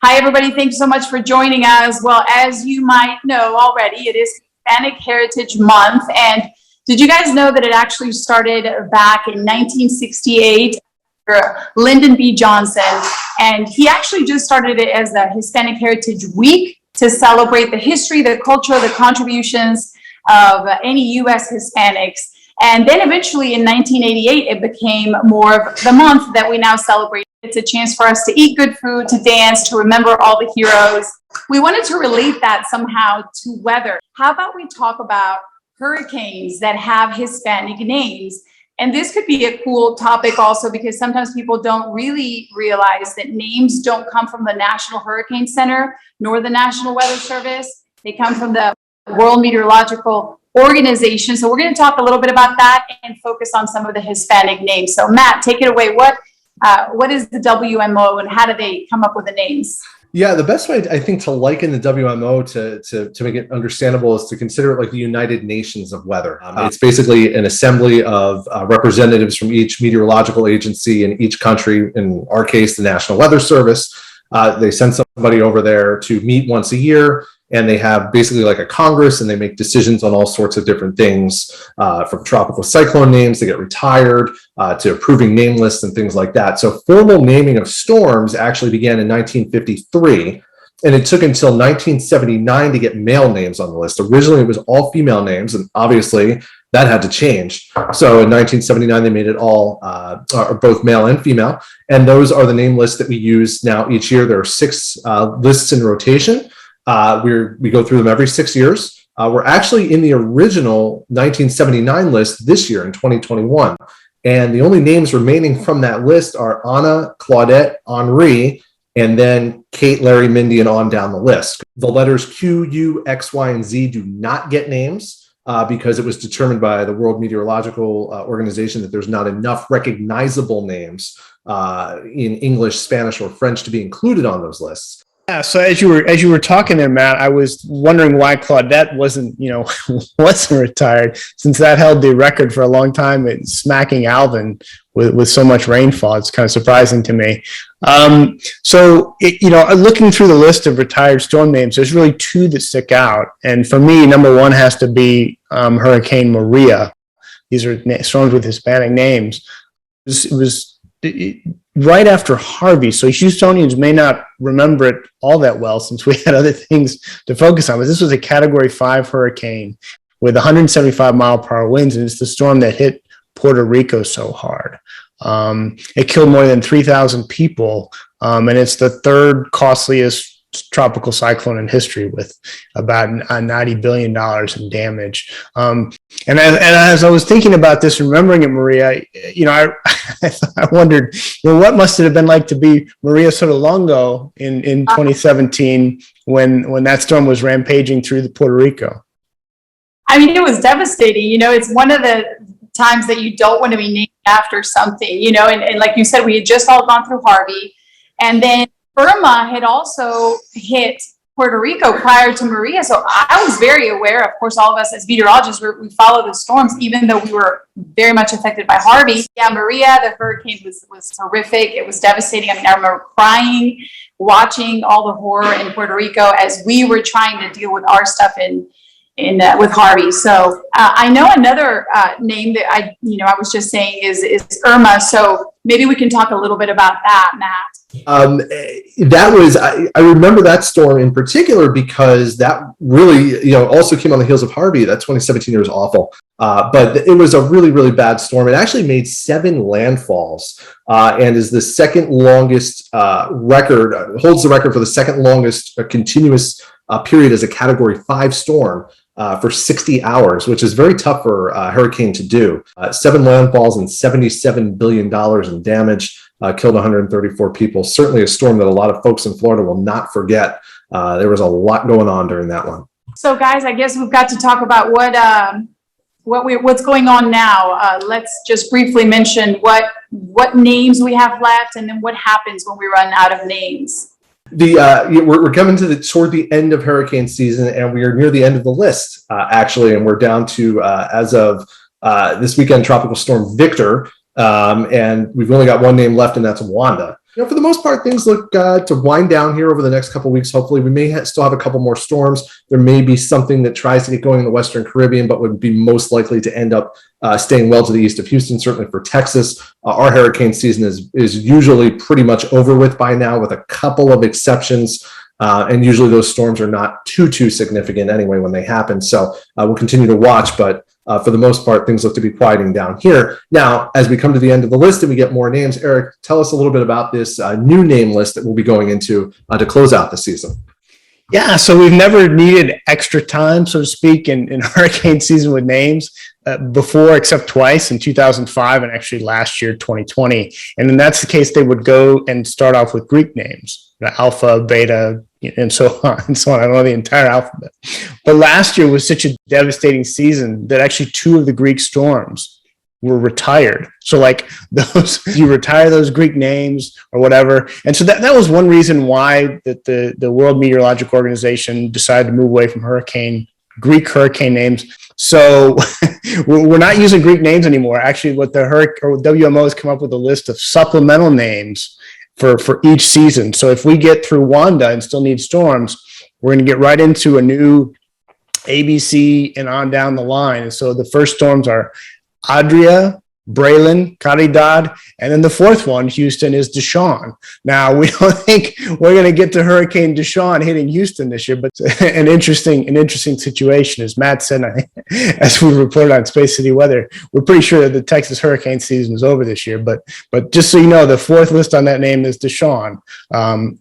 Hi, everybody. Thanks so much for joining us. Well, as you might know already, it is Hispanic Heritage Month. And did you guys know that it actually started back in 1968 for Lyndon B. Johnson? And he actually just started it as the Hispanic Heritage Week to celebrate the history, the culture, the contributions of any U.S. Hispanics. And then eventually in 1988, it became more of the month that we now celebrate. It's a chance for us to eat good food, to dance, to remember all the heroes. We wanted to relate that somehow to weather. How about we talk about hurricanes that have Hispanic names? And this could be a cool topic also because sometimes people don't really realize that names don't come from the National Hurricane Center nor the National Weather Service. They come from the World Meteorological Organization. So we're going to talk a little bit about that and focus on some of the Hispanic names. So Matt, take it away. What is the WMO and how do they come up with the names? Yeah, the best way I think to liken the WMO to make it understandable is to consider it like the United Nations of weather. It's basically an assembly of representatives from each meteorological agency in each country. In our case, the National Weather Service. They send somebody over there to meet once a year. And they have basically like a Congress and they make decisions on all sorts of different things, from tropical cyclone names to get retired, to approving name lists and things like that. So formal naming of storms actually began in 1953. And it took until 1979 to get male names on the list. Originally, it was all female names. And obviously that had to change. So in 1979, they made it all both male and female. And those are the name lists that we use now each year. There are 6 lists in rotation. We go through them every 6 years. We're actually in the original 1979 list this year in 2021. And the only names remaining from that list are Anna, Claudette, Henri, and then Kate, Larry, Mindy, and on down the list. The letters Q, U, X, Y, and Z do not get names because it was determined by the World Meteorological Organization that there's not enough recognizable names in English, Spanish, or French to be included on those lists. Yeah, so as you were talking there, Matt, I was wondering why Claudette wasn't retired, since that held the record for a long time at smacking Alvin with so much rainfall. It's kind of surprising to me. Looking through the list of retired storm names, there's really 2 that stick out, and for me, number 1 has to be Hurricane Maria. These are storms with Hispanic names. It was right after Harvey, so Houstonians may not remember it all that well since we had other things to focus on. But this was a Category 5 hurricane with 175 mile per hour winds, and it's the storm that hit Puerto Rico so hard. It killed more than 3,000 people, and it's the 3rd costliest tropical cyclone in history with about $90 billion in damage. And as I was thinking about this, remembering it, Maria, I wondered, what must it have been like to be Maria Sotolongo in 2017 when that storm was rampaging through Puerto Rico? I mean, it was devastating. It's one of the times that you don't want to be named after something, and like you said, we had just all gone through Harvey, and then Irma had also hit Puerto Rico prior to Maria. So I was very aware, of course, all of us as meteorologists, we follow the storms, even though we were very much affected by Harvey. Yeah, Maria, the hurricane was horrific. It was devastating. I mean, I remember crying, watching all the horror in Puerto Rico as we were trying to deal with our stuff with Harvey. So I know another name that I was just saying is Irma. So maybe we can talk a little bit about that, Matt. I remember that storm in particular because that really, also came on the heels of Harvey. That 2017 year was awful. But it was a really, really bad storm. It actually made 7 landfalls and is the second longest record, holds the record for the second longest continuous period as a Category 5 storm. For 60 hours, which is very tough for a hurricane to do. 7 landfalls and $77 billion in damage, killed 134 people. Certainly a storm that a lot of folks in Florida will not forget. There was a lot going on during that one. So guys, I guess we've got to talk about what's going on now. Let's just briefly mention what names we have left and then what happens when we run out of names. We're coming toward the end of hurricane season, and we are near the end of the list, actually, and we're down to, as of this weekend, Tropical Storm Victor, and we've only got one name left, and that's Wanda. For the most part, things look to wind down here over the next couple of weeks. Hopefully, we may still have a couple more storms. There may be something that tries to get going in the Western Caribbean, but would be most likely to end up staying well to the east of Houston. Certainly for Texas, our hurricane season is usually pretty much over with by now, with a couple of exceptions. And usually those storms are not too significant anyway when they happen. So we'll continue to watch, but for the most part, things look to be quieting down here. Now, as we come to the end of the list and we get more names, Eric, tell us a little bit about this new name list that we'll be going into to close out the season. Yeah, so we've never needed extra time, so to speak, in hurricane season with names before, except twice, in 2005 and actually last year, 2020. And in that's the case, they would go and start off with Greek names, alpha, beta, and so on and so on. I don't know the entire alphabet. But last year was such a devastating season that actually 2 of the Greek storms were retired. So like those, you retire those Greek names or whatever. And so that was one reason why that the World Meteorological Organization decided to move away from Greek hurricane names. So we're not using Greek names anymore. Actually, what the WMO has come up with a list of supplemental names for each season. So if we get through Wanda and still need storms, we're going to get right into a new ABC and on down the line. And so the first storms are Adria, Braylon, Caridad, and then the fourth one, Houston, is Deshaun. Now, we don't think we're going to get to Hurricane Deshaun hitting Houston this year, but an interesting situation. As Matt said, as we reported on Space City Weather, we're pretty sure that the Texas hurricane season is over this year. But just so you know, the fourth list on that name is Deshaun,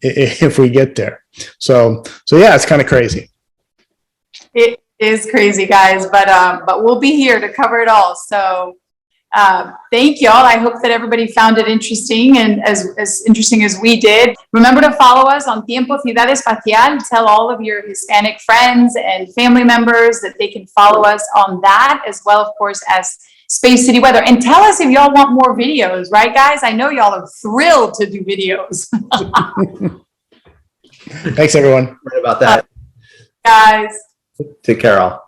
if we get there. So yeah, it's kind of crazy. It is crazy, guys, but we'll be here to cover it all. So thank y'all. I hope that everybody found it interesting and as interesting as we did. Remember to follow us on Tiempo Ciudad Espacial. Tell all of your Hispanic friends and family members that they can follow us on that, as well, of course, as Space City Weather. And tell us if y'all want more videos, right, guys? I know y'all are thrilled to do videos. Thanks, everyone. Right about that. Guys. Take care, all.